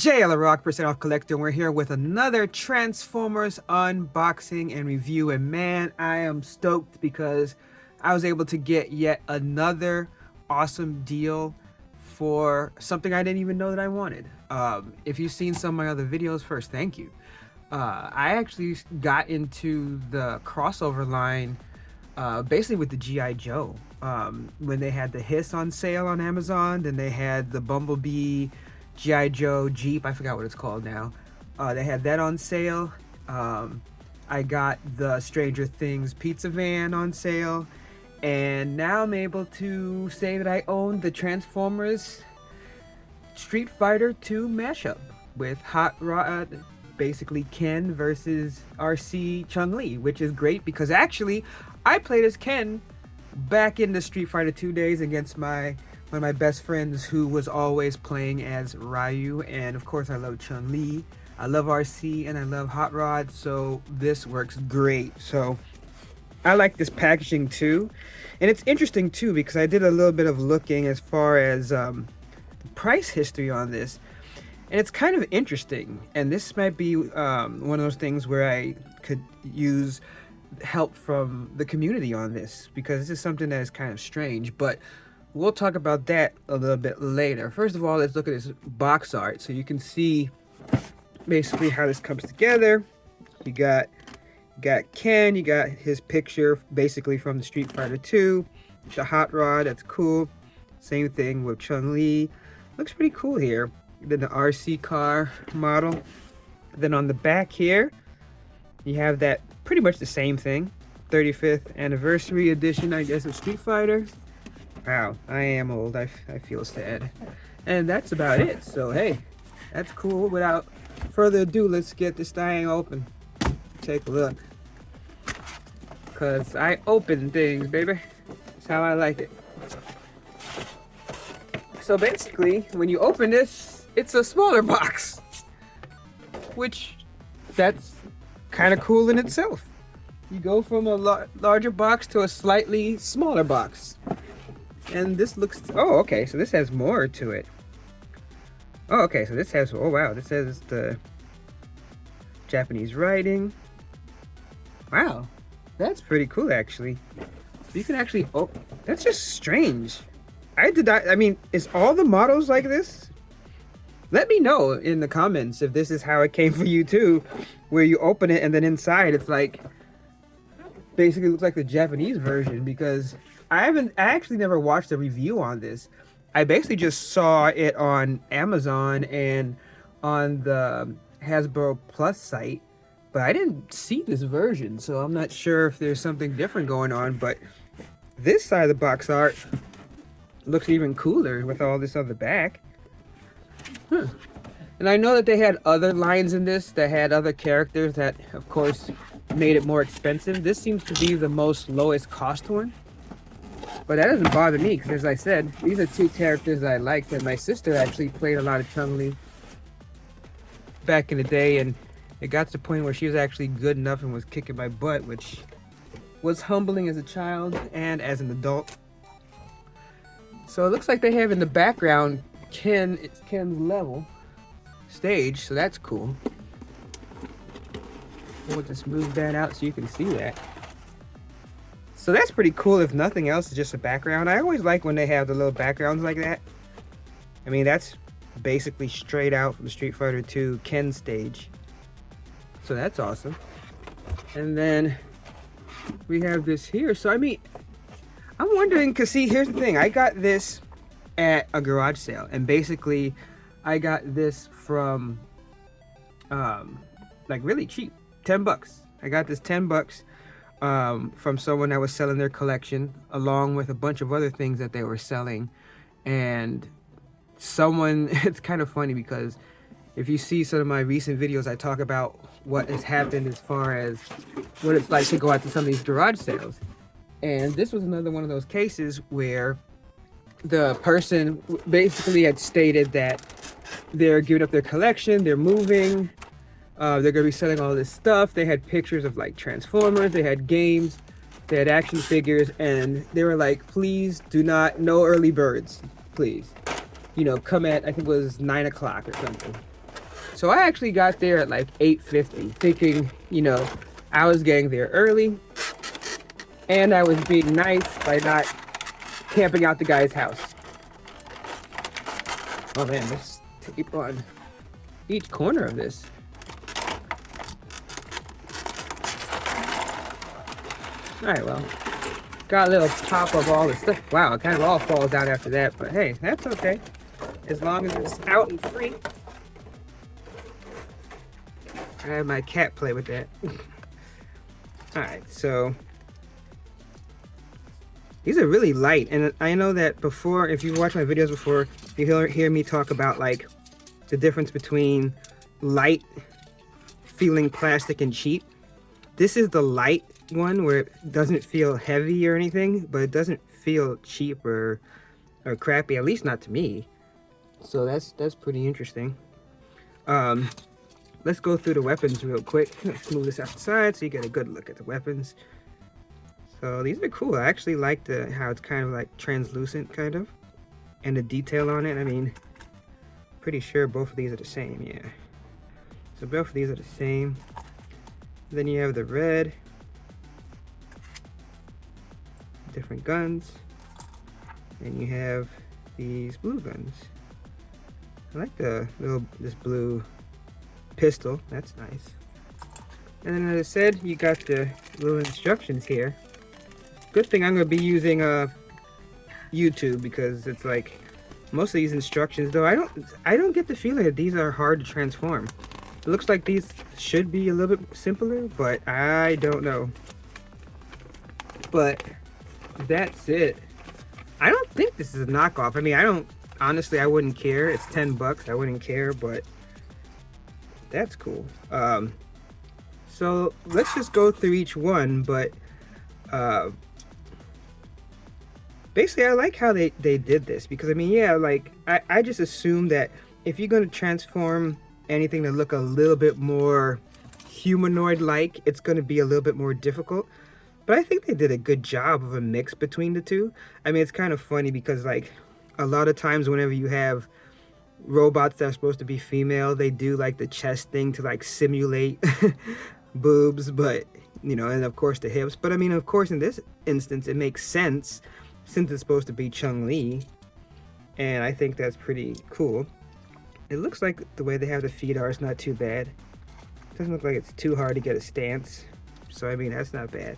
JL, a Rock Percent Off Collector, and we're here with another Transformers unboxing and review. And man, I am stoked because I was able to get yet another awesome deal for something I didn't even know that I wanted. If you've seen some of my other videos, first, thank you. I actually got into the crossover line basically with the G.I. Joe. When they had the Hiss on sale on Amazon, then they had the Bumblebee G.I. Joe Jeep, I forgot what it's called now. They had that on sale. I got the Stranger Things pizza van on sale. And now I'm able to say that I own the Transformers Street Fighter 2 mashup with Hot Rod, basically Ken versus RC Chun-Li, which is great because actually I played as Ken back in the Street Fighter 2 days against one of my best friends who was always playing as Ryu. And of course I love Chun-Li, I love RC, and I love Hot Rod, so this works great. So I like this packaging too, and it's interesting too because I did a little bit of looking as far as the price history on this, and it's kind of interesting. And this might be one of those things where I could use help from the community on this, because this is something that is kind of strange, but we'll talk about that a little bit later. First of all, let's look at this box art so you can see basically how this comes together. You got Ken, you got his picture basically from the Street Fighter 2, the Hot Rod, that's cool. Same thing with Chun-Li, looks pretty cool here. Then the RC car model. Then on the back here, you have that pretty much the same thing. 35th anniversary edition, I guess, of Street Fighter. Wow, I am old, I feel sad. And that's about it, so hey, that's cool. Without further ado, let's get this thing open. Take a look. Cause I open things, baby. That's how I like it. So basically, when you open this, it's a smaller box. Which, that's kind of cool in itself. You go from a larger box to a slightly smaller box. And this looks, oh, okay, so this has more to it. Oh, okay, so this has, oh wow, this has the Japanese writing. Wow, that's pretty cool actually. You can actually, oh, that's just strange. I mean, is all the models like this? Let me know in the comments if this is how it came for you too, where you open it and then inside it's like, basically looks like the Japanese version, because I actually never watched a review on this. I basically just saw it on Amazon and on the Hasbro Plus site, but I didn't see this version, so I'm not sure if there's something different going on. But this side of the box art looks even cooler with all this on the back. And I know that they had other lines in this that had other characters that, of course, made it more expensive. This seems to be the most lowest cost one. But that doesn't bother me, because as I said, these are two characters that I liked, and my sister actually played a lot of Chun-Li back in the day, and it got to the point where she was actually good enough and was kicking my butt, which was humbling as a child and as an adult. So it looks like they have in the background it's Ken's level stage, so that's cool. We'll just move that out so you can see that. So that's pretty cool. If nothing else, it's just a background. I always like when they have the little backgrounds like that. I mean, that's basically straight out from Street Fighter 2 Ken stage. So that's awesome. And then we have this here. So I mean, I'm wondering, because see, here's the thing. I got this at a garage sale, and basically I got this from like really cheap, 10 bucks. I got this 10 bucks from someone that was selling their collection along with a bunch of other things that they were selling. And someone, it's kind of funny because if you see some of my recent videos, I talk about what has happened as far as what it's like to go out to some of these garage sales. And this was another one of those cases where the person basically had stated that they're giving up their collection, they're moving, they're going to be selling all this stuff. They had pictures of like Transformers, they had games, they had action figures, and they were like, please do not, no early birds, please. You know, come at, I think it was 9 o'clock or something. So I actually got there at like 8:50, thinking, you know, I was getting there early and I was being nice by not camping out the guy's house. Oh man, there's tape on each corner of this. Alright, well, got a little pop of all the stuff. Wow, it kind of all falls down after that, but hey, that's okay. As long as it's out and free. I have my cat play with that. Alright, so these are really light, and I know that before, if you watch my videos before, you hear me talk about like the difference between light feeling plastic and cheap. This is the light one where it doesn't feel heavy or anything, but it doesn't feel cheap or crappy, at least not to me. So that's pretty interesting. Let's go through the weapons real quick. Let's move this outside so you get a good look at the weapons. So these are cool. I actually like how it's kind of like translucent, kind of, and the detail on it. I mean, pretty sure both of these are the same, yeah. So both of these are the same. Then you have the red, different guns, and you have these blue guns. I like this blue pistol. That's nice. And then, as I said, you got the little instructions here. Good thing I'm going to be using YouTube, because it's like most of these instructions, though I don't get the feeling that these are hard to transform. It looks like these should be a little bit simpler, but I don't know. But that's it. I don't think this is a knockoff. I mean, honestly, I wouldn't care. It's 10 bucks. I wouldn't care, but that's cool. So let's just go through each one, but basically I like how they did this, because I mean, yeah, like I just assume that if you're going to transform anything to look a little bit more humanoid-like, it's going to be a little bit more difficult. But I think they did a good job of a mix between the two. I mean, it's kind of funny because, like, a lot of times whenever you have robots that are supposed to be female, they do, like, the chest thing to, like, simulate boobs, but, you know, and, of course, the hips. But, I mean, of course, in this instance, it makes sense since it's supposed to be Chun-Li. And I think that's pretty cool. It looks like the way they have the feet are is not too bad. Doesn't look like it's too hard to get a stance. So, I mean, that's not bad.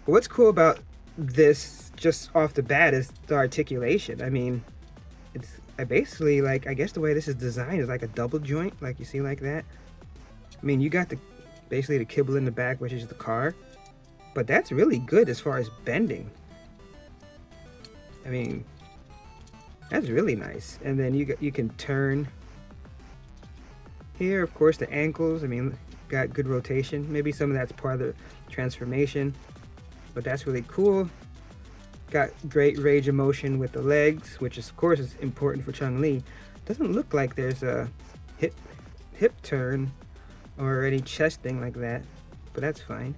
What's cool about this just off the bat is the articulation. I mean, I basically, like, I guess the way this is designed is like a double joint, like you see like that. I mean, you got basically the kibble in the back, which is the car, but that's really good as far as bending. I mean, that's really nice. And then you can turn here, of course, the ankles. I mean, got good rotation. Maybe some of that's part of the transformation, but that's really cool. Got great range of motion with the legs, which of course is important for Chun-Li. Doesn't look like there's a hip turn or any chest thing like that, but that's fine.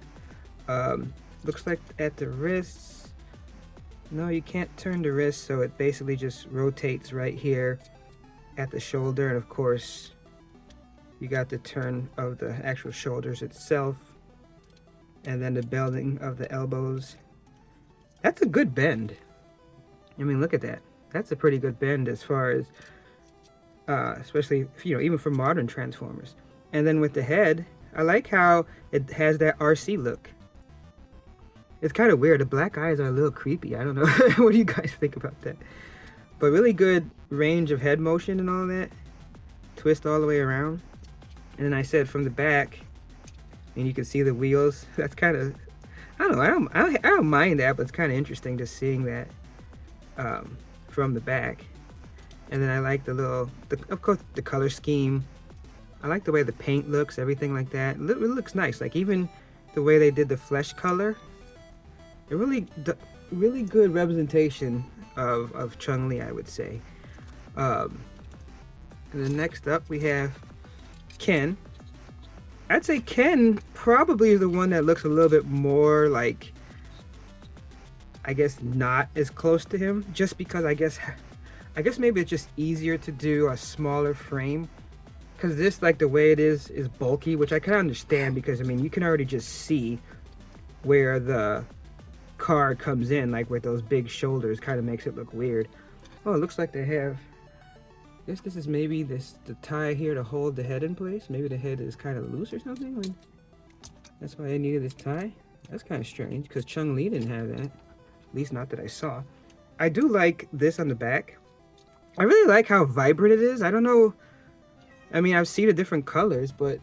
Looks like at the wrists, no, you can't turn the wrist, so it basically just rotates right here at the shoulder. And of course, you got the turn of the actual shoulders itself, and then the bending of the elbows. That's a good bend. I mean, look at that. That's a pretty good bend as far as, especially, you know, even for modern Transformers. And then with the head, I like how it has that RC look. It's kind of weird. The black eyes are a little creepy. I don't know. What do you guys think about that? But really good range of head motion and all that. Twist all the way around. And then I said from the back, and you can see the wheels. That's kind of, I don't know. I don't mind that, but it's kind of interesting just seeing that from the back. And then I like of course, the color scheme. I like the way the paint looks, everything like that. It looks nice. Like even the way they did the flesh color. It really good representation of Chun-Li, I would say. And then next up we have Ken. I'd say Ken probably is the one that looks a little bit more like, I guess, not as close to him, just because I guess maybe it's just easier to do a smaller frame because this, like the way it is bulky, which I can understand because I mean you can already just see where the card comes in, like with those big shoulders, kind of makes it look weird. Oh, it looks like they have. I guess this is maybe the tie here to hold the head in place. Maybe the head is kind of loose or something. Like, that's why they needed this tie. That's kind of strange because Chun-Li didn't have that. At least not that I saw. I do like this on the back. I really like how vibrant it is. I don't know. I mean, I've seen the different colors, but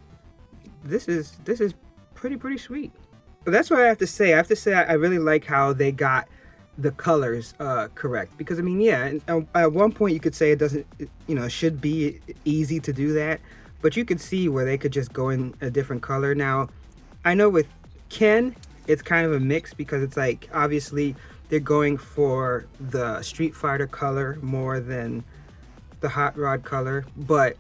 this is pretty sweet. But that's what I have to say. I have to say I really like how they got the colors correct, because I mean, yeah, at one point you could say it doesn't, you know, it should be easy to do that, but you could see where they could just go in a different color. Now, I know with Ken, it's kind of a mix because it's like obviously they're going for the Street Fighter color more than the Hot Rod color, but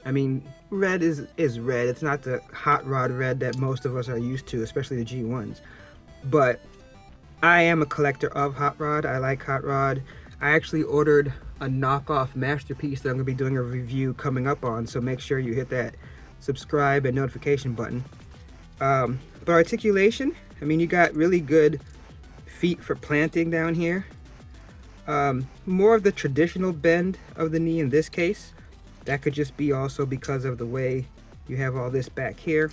I mean, red is red. It's not the Hot Rod red that most of us are used to, especially the G1s. But I am a collector of Hot Rod. I like Hot Rod. I actually ordered a knockoff masterpiece that I'm going to be doing a review coming up on, so make sure you hit that subscribe and notification button. But articulation, I mean, you got really good feet for planting down here. More of the traditional bend of the knee in this case. That could just be also because of the way you have all this back here.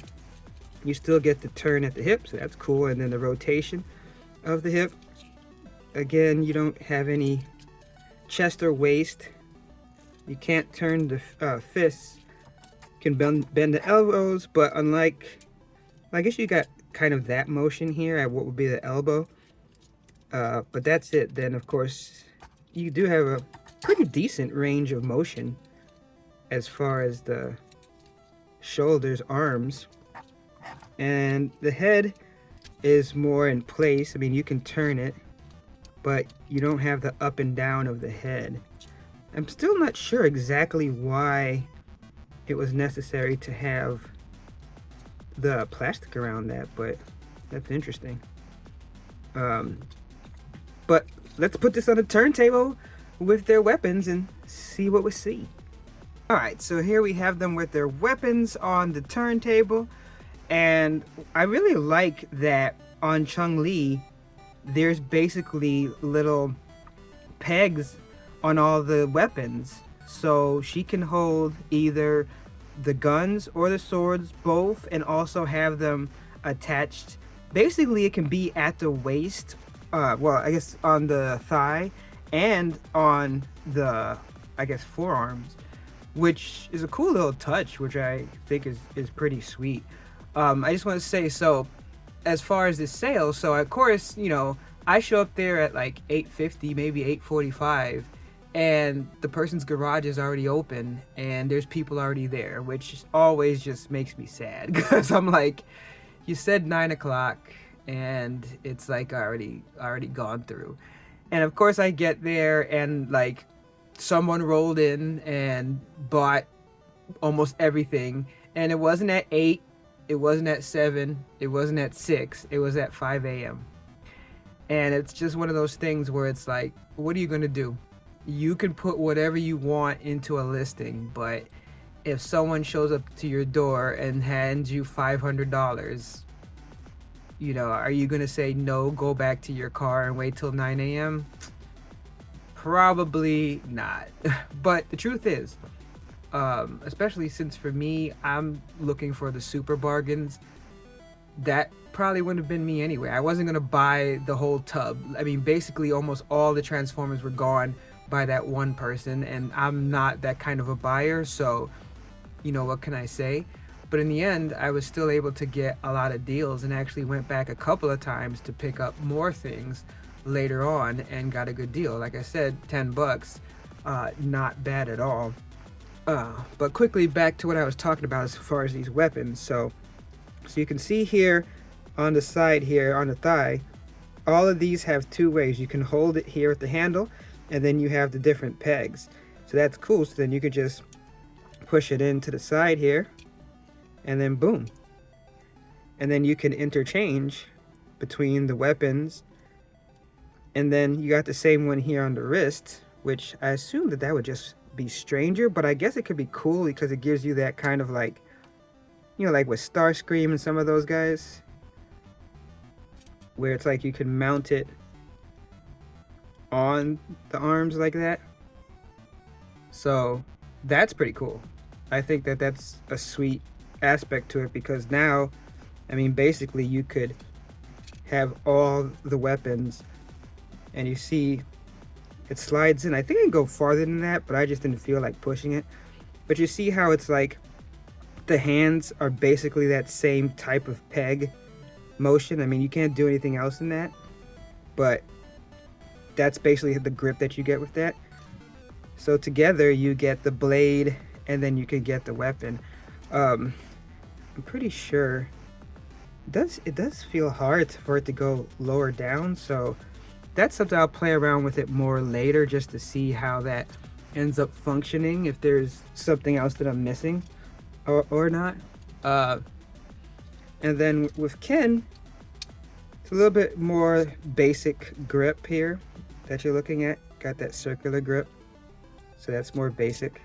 You still get the turn at the hip, so that's cool, and then the rotation of the hip. Again, you don't have any chest or waist. You can't turn the fists. You can bend the elbows, but unlike, I guess you got kind of that motion here at what would be the elbow. But that's it. Then, of course, you do have a pretty decent range of motion as far as the shoulders, arms, and the head is more in place. I mean, you can turn it, but you don't have the up and down of the head. I'm still not sure exactly why it was necessary to have the plastic around that, but that's interesting. But let's put this on a turntable with their weapons and see what we see. Alright, so here we have them with their weapons on the turntable, and I really like that on Chun-Li there's basically little pegs on all the weapons, so she can hold either the guns or the swords, both, and also have them attached. Basically it can be at the waist, well, I guess on the thigh and on the, I guess, forearms, which is a cool little touch, which I think is pretty sweet. I just want to say, so as far as this sale, so of course, you know, I show up there at like 8:50, maybe 8:45, and the person's garage is already open and there's people already there, which always just makes me sad because I'm like, you said 9 o'clock and it's like already gone through. And of course I get there and like someone rolled in and bought almost everything, and it wasn't at 8, it wasn't at 7, it wasn't at 6, it was at 5 a.m. And it's just one of those things where it's like, what are you gonna do? You can put whatever you want into a listing, but if someone shows up to your door and hands you $500, you know, are you gonna say no, go back to your car and wait till 9 a.m.? Probably not. But the truth is, especially since for me, I'm looking for the super bargains, that probably wouldn't have been me anyway. I wasn't gonna buy the whole tub. I mean, basically almost all the Transformers were gone by that one person, and I'm not that kind of a buyer, so you know, what can I say? But in the end, I was still able to get a lot of deals and actually went back a couple of times to pick up more things later on and got a good deal. Like I said, 10 bucks, not bad at all. But quickly back to what I was talking about as far as these weapons. So you can see here on the side here on the thigh, all of these have two ways. You can hold it here at the handle, and then you have the different pegs. So that's cool. So then you could just push it into the side here, and then boom. And then you can interchange between the weapons. And then you got the same one here on the wrist, which I assume that would just be stranger, but I guess it could be cool because it gives you that kind of like, you know, like with Starscream and some of those guys, where it's like you can mount it on the arms like that. So that's pretty cool. I think that that's a sweet aspect to it, because now, I mean, basically you could have all the weapons, and you see it slides in. I think it can go farther than that, but I just didn't feel like pushing it. But you see how it's like the hands are basically that same type of peg motion. I mean, you can't do anything else in that, but that's basically the grip that you get with that. So together you get the blade, and then you can get the weapon. I'm pretty sure it does feel hard for it to go lower down, so that's something I'll play around with it more later, just to see how that ends up functioning, if there's something else that I'm missing or not. And then with Ken, it's a little bit more basic grip here that you're looking at. Got that circular grip, so that's more basic.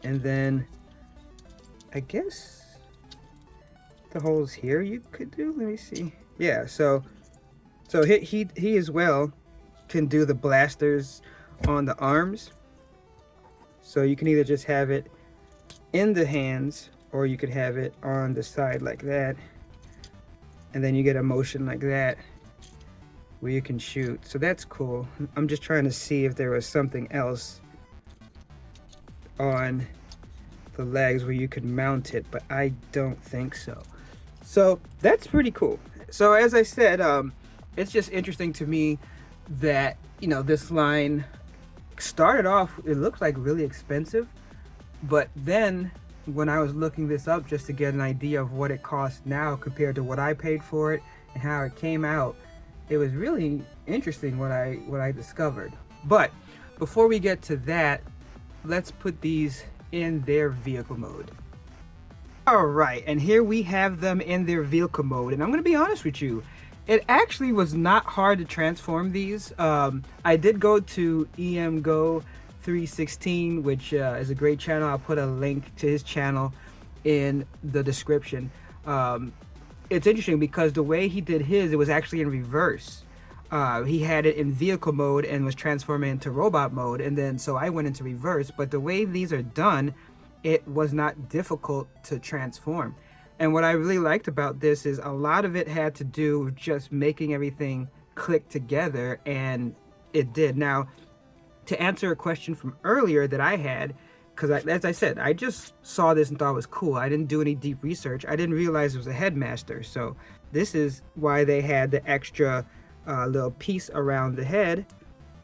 And then I guess the holes here you could do, let me see. Yeah, so he as well can do the blasters on the arms. So you can either just have it in the hands, or you could have it on the side like that, and then you get a motion like that where you can shoot. So that's cool. I'm just trying to see if there was something else on the legs where you could mount it, but I don't think so. So that's pretty cool. So as I said, it's just interesting to me that, you know, this line started off, it looked like really expensive, but then when I was looking this up just to get an idea of what it costs now compared to what I paid for it and how it came out, it was really interesting what I discovered. But before we get to that, let's put these in their vehicle mode. All right, and here we have them in their vehicle mode, and I'm gonna be honest with you, it actually was not hard to transform these. I did go to EMGo 316, which is a great channel. I'll put a link to his channel in the description. It's interesting because the way he did his, it was actually in reverse. He had it in vehicle mode and was transforming into robot mode, and then so I went into reverse. But the way these are done, it was not difficult to transform. And what I really liked about this is a lot of it had to do with just making everything click together, and it did. Now, to answer a question from earlier that I had, because as I said, I just saw this and thought it was cool. I didn't do any deep research. I didn't realize it was a headmaster. So this is why they had the extra little piece around the head,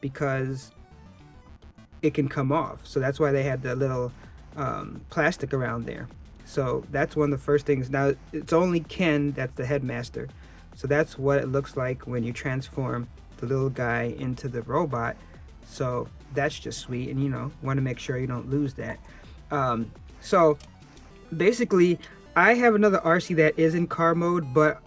because it can come off. So that's why they had the little plastic around there. So that's one of the first things. Now it's only Ken that's the headmaster, so that's what it looks like when you transform the little guy into the robot. So that's just sweet, and you know, want to make sure you don't lose that. So basically I have another RC that is in car mode, but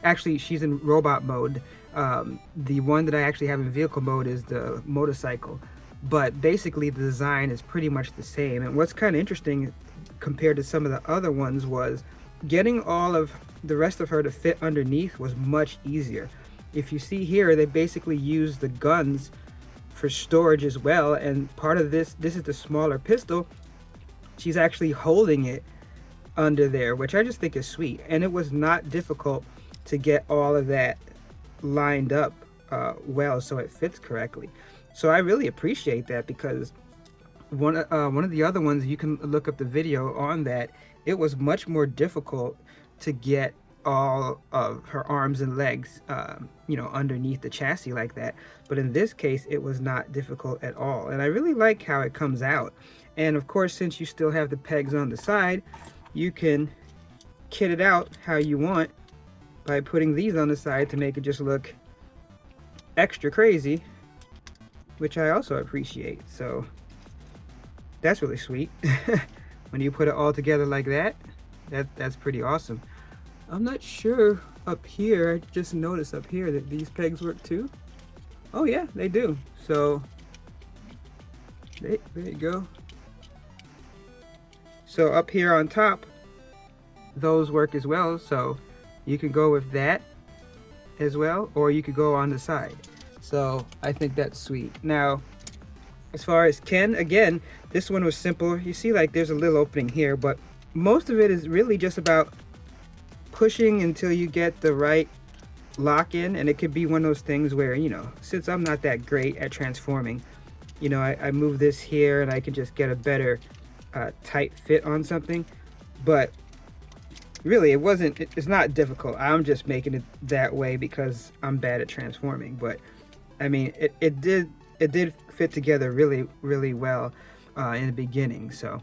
actually she's in robot mode. The one that I actually have in vehicle mode is the motorcycle, but basically the design is pretty much the same. And what's kind of interesting compared to some of the other ones was getting all of the rest of her to fit underneath was much easier. If you see here, they basically use the guns for storage as well, and part of this is the smaller pistol. She's actually holding it under there, which I just think is sweet, and it was not difficult to get all of that lined up well so it fits correctly. So I really appreciate that, because one of the other ones, you can look up the video on that, it was much more difficult to get all of her arms and legs you know, underneath the chassis like that. But in this case, it was not difficult at all, and I really like how it comes out. And of course, since you still have the pegs on the side, you can kit it out how you want by putting these on the side to make it just look extra crazy, which I also appreciate. So that's really sweet. When you put it all together like that, that's pretty awesome. I'm not sure up here, I just noticed up here that these pegs work too. Oh yeah, they do. So There you go. So up here on top, those work as well. So you can go with that as well, or you could go on the side. So I think that's sweet. Now, as far as Ken, again, this one was simple. You see, like, there's a little opening here, but most of it is really just about pushing until you get the right lock in. And it could be one of those things where, you know, since I'm not that great at transforming, you know, I move this here and I can just get a better tight fit on something. But really, it's not difficult. I'm just making it that way because I'm bad at transforming. But I mean, it did fit together really, really well in the beginning. So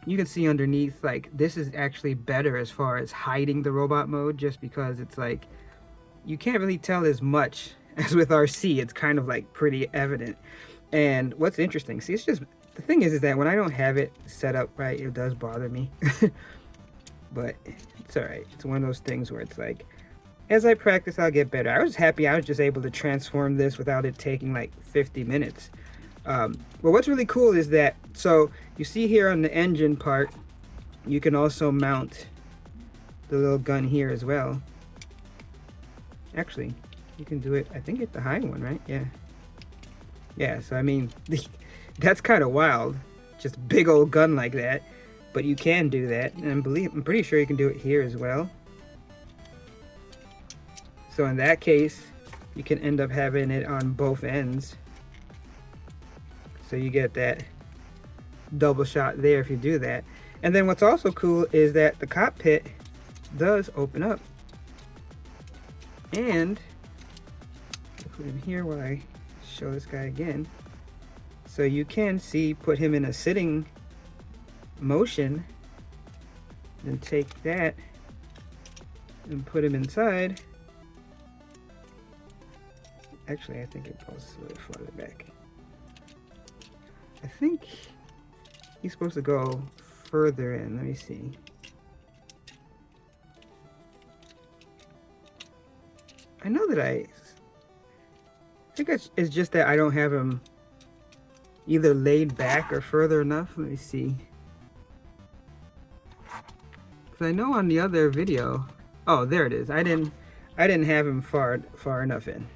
you can see underneath, like, this is actually better as far as hiding the robot mode, just because it's like you can't really tell as much as with RC. It's kind of like pretty evident. And what's interesting, see, it's just, the thing is that when I don't have it set up right, it does bother me. But it's all right. It's one of those things where it's like, as I practice, I'll get better. I was happy I was just able to transform this without it taking like 50 minutes. But what's really cool is that, so you see here on the engine part, you can also mount the little gun here as well. Actually, you can do it, I think, at the high one, right? Yeah. Yeah, so I mean, that's kind of wild. Just a big old gun like that. But you can do that, and I'm pretty sure you can do it here as well. So in that case, you can end up having it on both ends. So you get that double shot there if you do that. And then what's also cool is that the cockpit does open up. And I'll put him here while I show this guy again. So you can see, put him in a sitting motion, then take that and put him inside. Actually, I think it goes a little further back. I think he's supposed to go further in. Let me see. I know that I think it's just that I don't have him either laid back or further enough. Let me see. I know on the other video, oh, there it is. I didn't have him far enough in.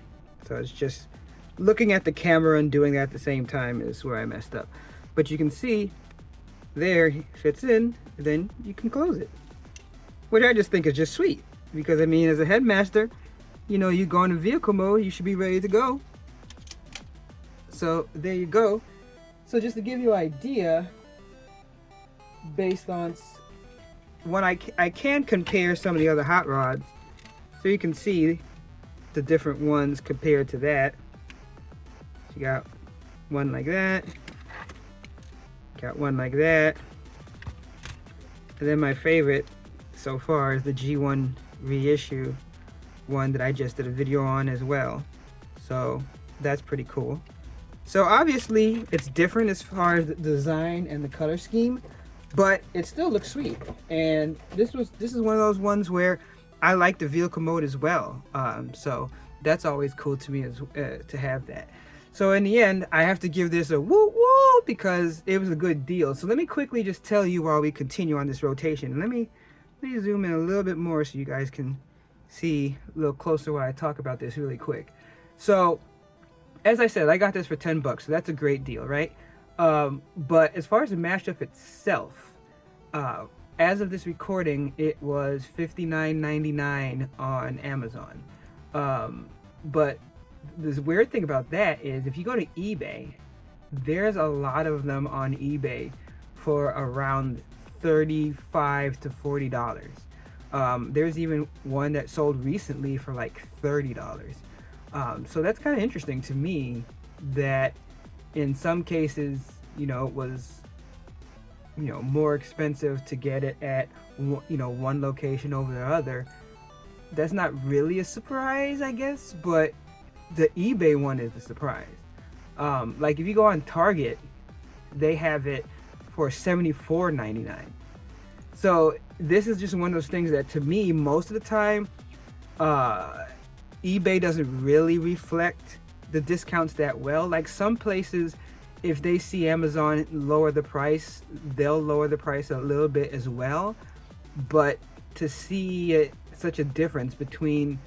So it's just looking at the camera and doing that at the same time is where I messed up. But you can see there he fits in, then you can close it, which I just think is just sweet, because I mean, as a headmaster, you know, you go into vehicle mode, you should be ready to go. So there you go. So just to give you an idea, based on when I can compare some of the other hot rods, so you can see the different ones compared to that. So you got one like that, got one like that, and then my favorite so far is the G1 reissue one that I just did a video on as well. So that's pretty cool. So obviously it's different as far as the design and the color scheme, but it still looks sweet. And this is one of those ones where I like the vehicle mode as well. So that's always cool to me as to have that. So in the end, I have to give this a woo woo because it was a good deal. So let me quickly just tell you while we continue on this rotation. Let me zoom in a little bit more so you guys can see a little closer while I talk about this really quick. So as I said, I got this for 10 bucks, so that's a great deal, right? But as far as the mashup itself, as of this recording, it was $59.99 on Amazon. But this weird thing about that is if you go to eBay, there's a lot of them on eBay for around $35 to $40. There's even one that sold recently for like $30. So that's kind of interesting to me that in some cases, you know, it was, you know, more expensive to get it at, you know, one location over the other. That's not really a surprise, I guess, but the eBay one is the surprise. Like if you go on Target, they have it for $74.99. So this is just one of those things that to me, most of the time, eBay doesn't really reflect the discounts that well. Like some places if they see Amazon lower the price, they'll lower the price a little bit as well. But to see such a difference between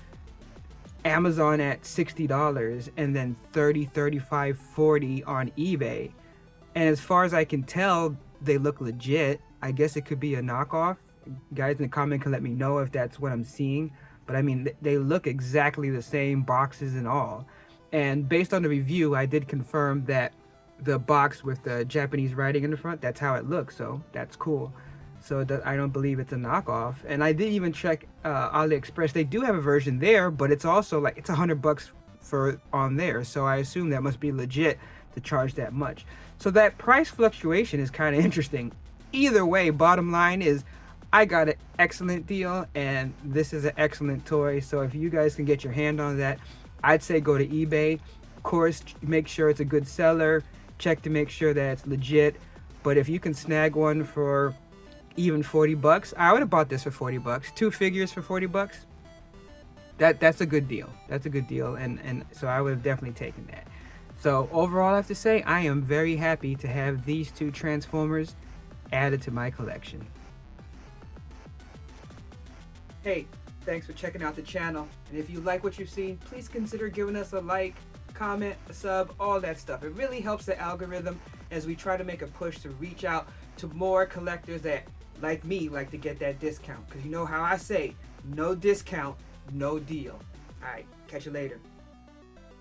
Amazon at $60 and then 30, 35, 40 on eBay, and as far as I can tell, they look legit. I guess it could be a knockoff. Guys in the comment can let me know if that's what I'm seeing. But I mean, they look exactly the same, boxes and all. And based on the review, I did confirm that the box with the Japanese writing in the front, that's how it looks. So that's cool. So I don't believe it's a knockoff. And I did even check AliExpress. They do have a version there, but it's also like it's $100 for on there. So I assume that must be legit to charge that much. So that price fluctuation is kind of interesting. Either way, bottom line is I got an excellent deal, and this is an excellent toy. So if you guys can get your hand on that, I'd say go to eBay. Of course, make sure it's a good seller. Check to make sure that it's legit. But if you can snag one for even $40, I would have bought this for $40. 2 figures for $40. That's a good deal. That's a good deal, and so I would have definitely taken that. So overall, I have to say I am very happy to have these 2 Transformers added to my collection. Hey, thanks for checking out the channel. And if you like what you've seen, please consider giving us a like, comment, a sub, all that stuff. It really helps the algorithm as we try to make a push to reach out to more collectors that, like me, like to get that discount. Because you know how I say, no discount, no deal. All right, catch you later.